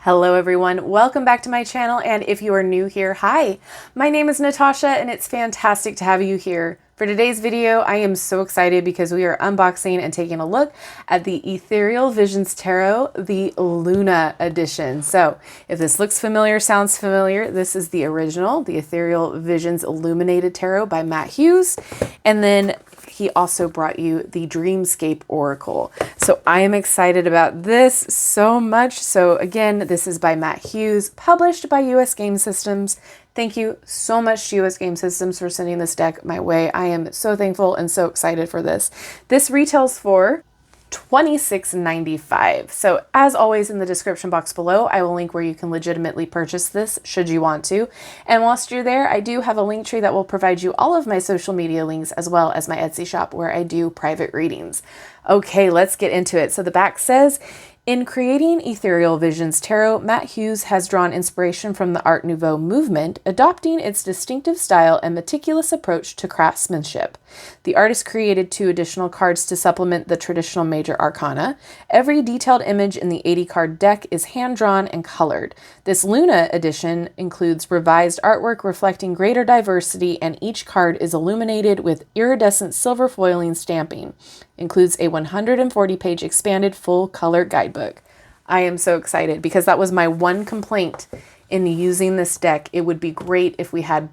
Hello everyone, welcome back to my channel, and if you are new here, hi! My name is Natasha and it's fantastic to have you here. For today's video, I am so excited because we are unboxing and taking a look at the Ethereal Visions Tarot, the Luna edition. So if this looks familiar, sounds familiar, this is the original, the Ethereal Visions Illuminated Tarot by Matt Hughes. And then he also brought you the Dreamscape Oracle. So I am excited about this so much. So again, this is by Matt Hughes, published by US Game Systems. Thank you so much to US Game Systems for sending this deck my way. I am so thankful and so excited for this. This retails for $26.95. So as always, in the description box below, I will link where you can legitimately purchase this should you want to. And whilst you're there, I do have a link tree that will provide you all of my social media links as well as my Etsy shop where I do private readings. Okay, let's get into it. So the back says, in creating Ethereal Visions Tarot, Matt Hughes has drawn inspiration from the Art Nouveau movement, adopting its distinctive style and meticulous approach to craftsmanship. The artist created 2 additional cards to supplement the traditional major arcana. Every detailed image in the 80-card deck is hand-drawn and colored. This Luna edition includes revised artwork reflecting greater diversity, and each card is illuminated with iridescent silver foiling stamping. Includes a 140-page expanded full-color guidebook. I am so excited because that was my one complaint in using this deck. It would be great if we had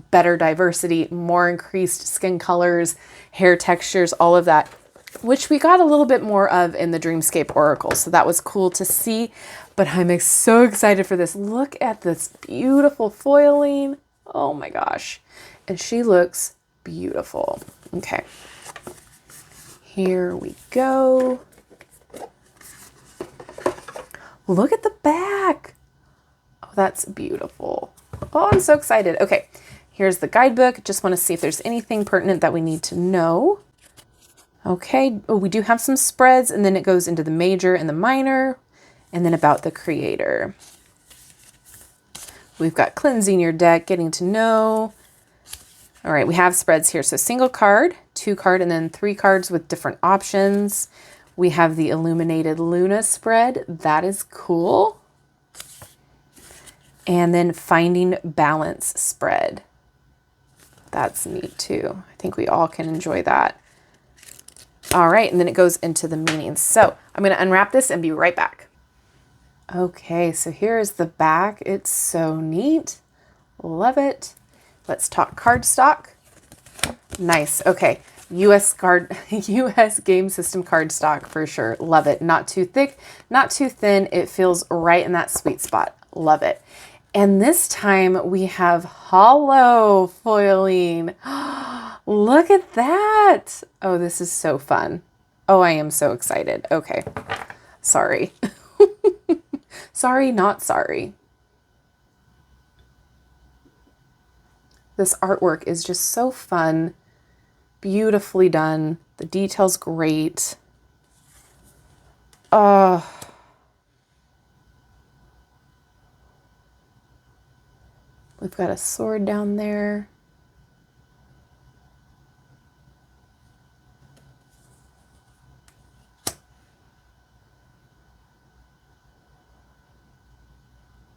better diversity, more increased skin colors, hair textures, all of that, which we got a little bit more of in the Dreamscape Oracle. So that was cool to see, but I'm so excited for this. Look at this beautiful foiling. Oh my gosh. And she looks beautiful. Okay. Here we go. Look at the back. Oh, that's beautiful. Oh, I'm so excited. Okay, here's the guidebook. Just want to see if there's anything pertinent that we need to know. Okay, oh, we do have some spreads, and then it goes into the major and the minor, and then about the creator. We've got cleansing your deck, getting to know. All right, we have spreads here. So single card, 2 card, and then 3 cards with different options. We have the Illuminated Luna spread. That is cool. And then Finding Balance spread. That's neat too. I think we all can enjoy that. All right, and then it goes into the meanings. So I'm going to unwrap this and be right back. Okay, so here is the back. It's so neat. Love it. Let's talk cardstock. Nice. Okay. US Game System cardstock for sure. Love it. Not too thick, not too thin. It feels right in that sweet spot. Love it. And this time we have hollow foiling. Look at that. Oh, this is so fun. Oh, I am so excited. Okay. Sorry. Sorry, not sorry. This artwork is just so fun, beautifully done. The detail's great. We've got a sword down there.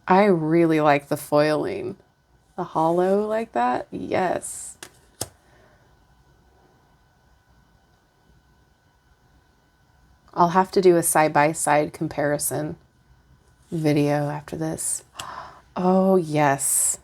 I really like the foiling. The hollow like that? Yes. I'll have to do a side-by-side comparison video after this. Oh, yes.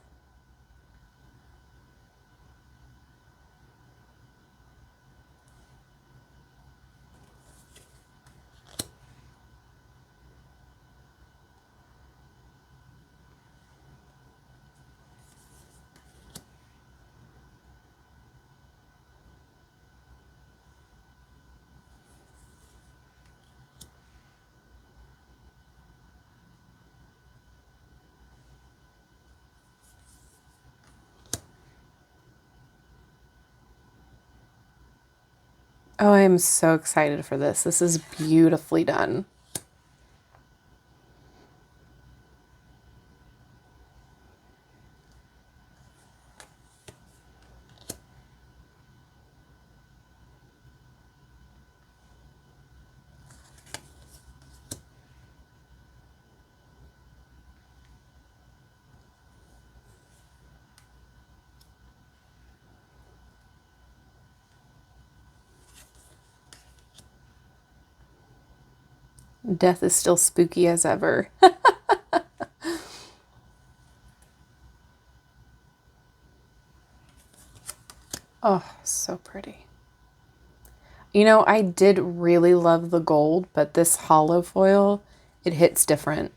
Oh, I am so excited for this. This is beautifully done. Death is still spooky as ever. Oh, so pretty. You know, I did really love the gold, but this hollow foil, it hits different.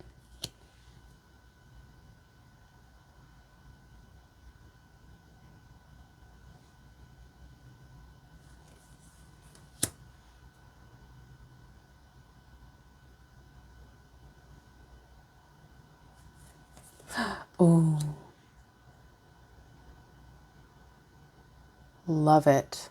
Oh, love it.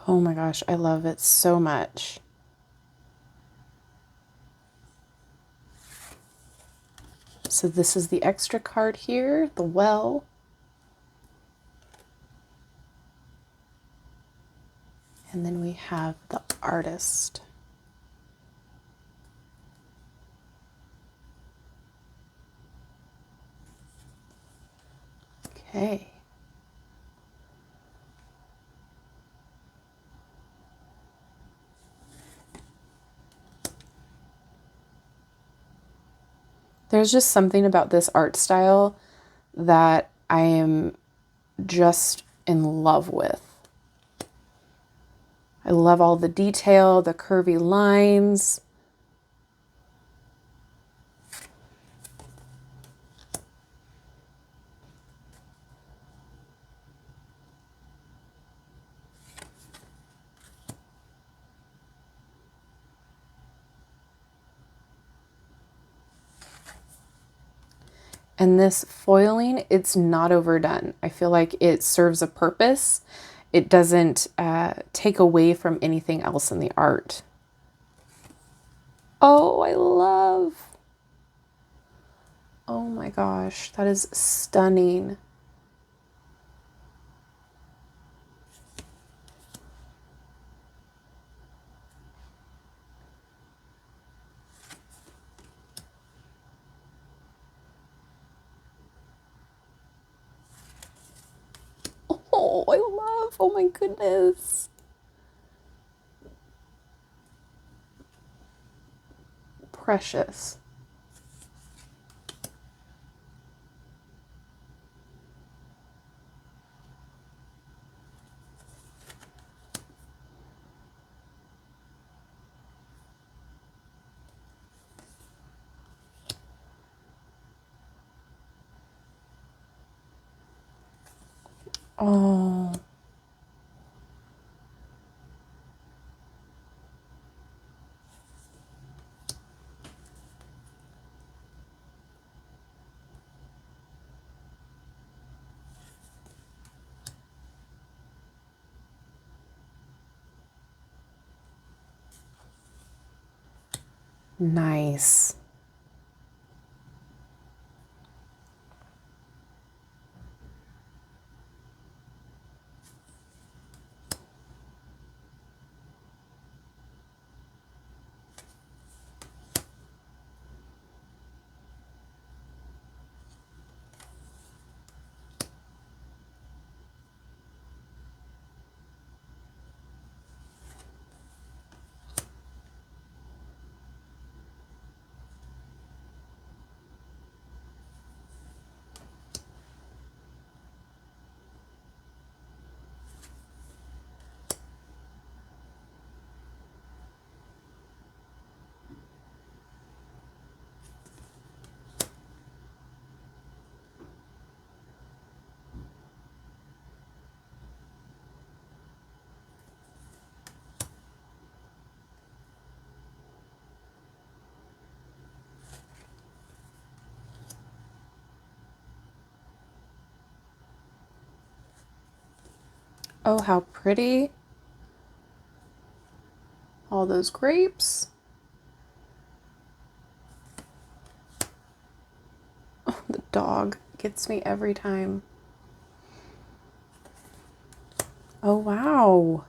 Oh my gosh, I love it so much. So this is the extra card here, the well. And then we have the artist. Okay. There's just something about this art style that I am just in love with. I love all the detail, the curvy lines. And this foiling, it's not overdone. I feel like it serves a purpose. It doesn't take away from anything else in the art. Oh, I love. Oh my gosh, that is stunning. Oh, I love. Oh my goodness. Precious. Oh, nice. Oh, how pretty. All those grapes. dog gets me every time. Oh, wow.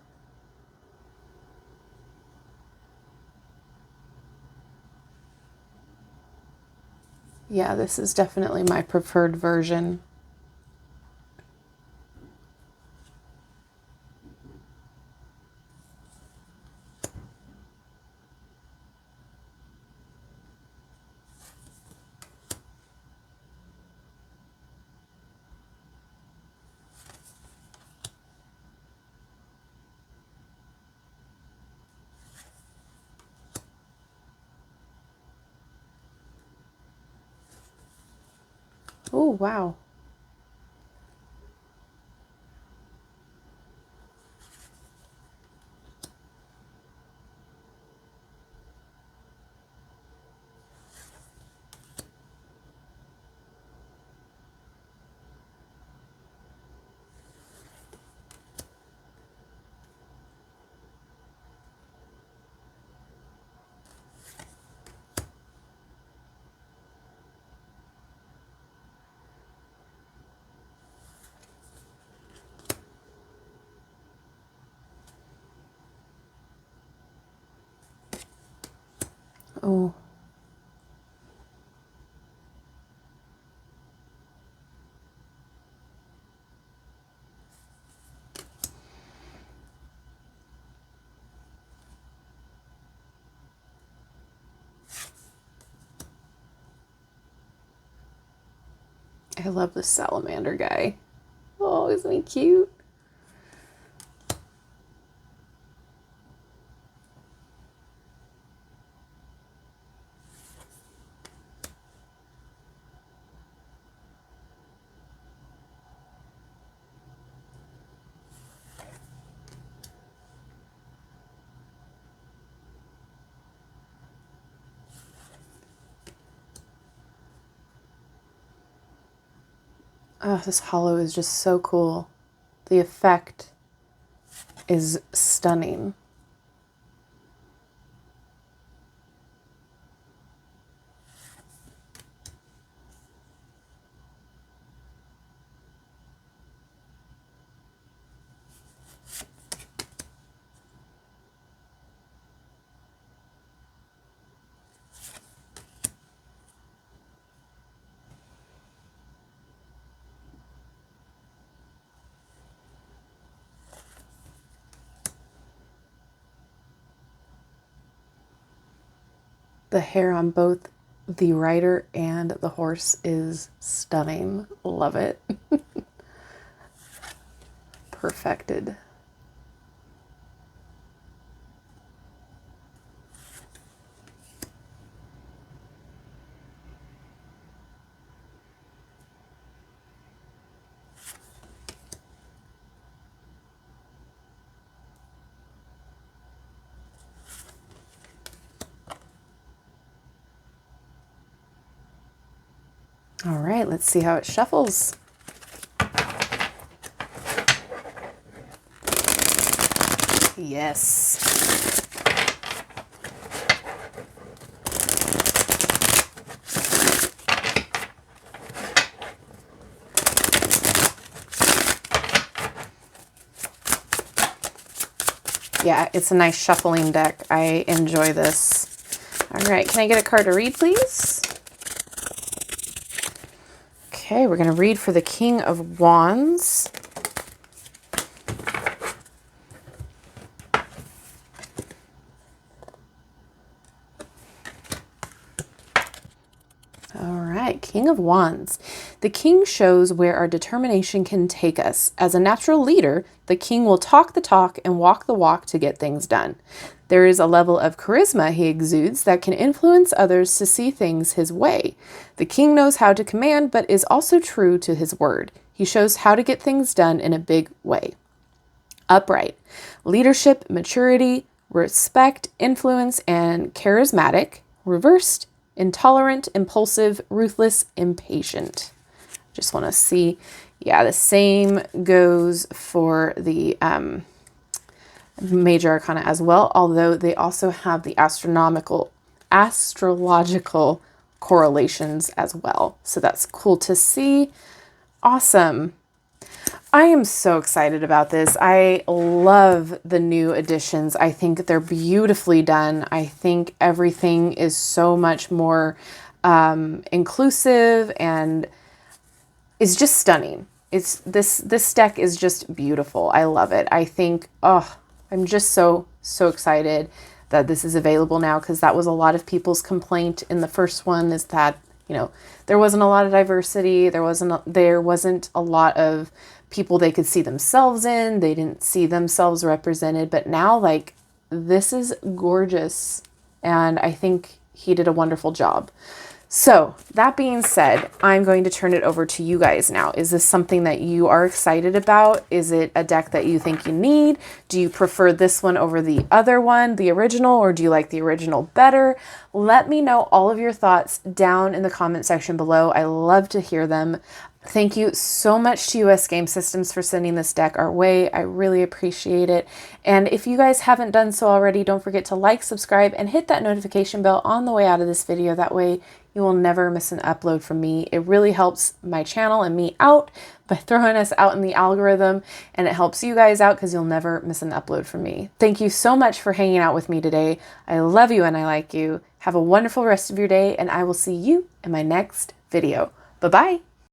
Yeah, this is definitely my preferred version. Oh, wow. Oh. I love this salamander guy. Oh, isn't he cute? Oh, this hollow is just so cool. The effect is stunning. The hair on both the rider and the horse is stunning. Love it. Perfected. All right, let's see how it shuffles. Yes. Yeah, it's a nice shuffling deck. I enjoy this. All right, can I get a card to read, please? Okay, we're going to read for the King of Wands. All right, King of Wands. The king shows where our determination can take us. As a natural leader, the king will talk the talk and walk the walk to get things done. There is a level of charisma he exudes that can influence others to see things his way. The king knows how to command, but is also true to his word. He shows how to get things done in a big way. Upright. Leadership, maturity, respect, influence, and charismatic. Reversed. Intolerant, impulsive, ruthless, impatient. Just want to see. Yeah, the same goes for the major arcana as well, although they also have the astrological correlations as well. So that's cool to see. Awesome. I am so excited about this. I love the new additions. I think they're beautifully done. I think everything is so much more inclusive and is just stunning. This deck is just beautiful. I love it. I think, I'm just so excited that this is available now, because that was a lot of people's complaint in the first one, is that, you know, there wasn't a lot of diversity. There wasn't a lot of people they could see themselves in. They didn't see themselves represented, but now, like, this is gorgeous. And I think he did a wonderful job. So that being said, I'm going to turn it over to you guys now. Is this something that you are excited about? Is it a deck that you think you need? Do you prefer this one over the other one, the original, or do you like the original better? Let me know all of your thoughts down in the comment section below. I love to hear them. Thank you so much to US Game Systems for sending this deck our way. I really appreciate it. And if you guys haven't done so already, don't forget to like, subscribe, and hit that notification bell on the way out of this video. That way you will never miss an upload from me. It really helps my channel and me out by throwing us out in the algorithm, and it helps you guys out because you'll never miss an upload from me. Thank you so much for hanging out with me today. I love you and I like you. Have a wonderful rest of your day, and I will see you in my next video. Bye-bye.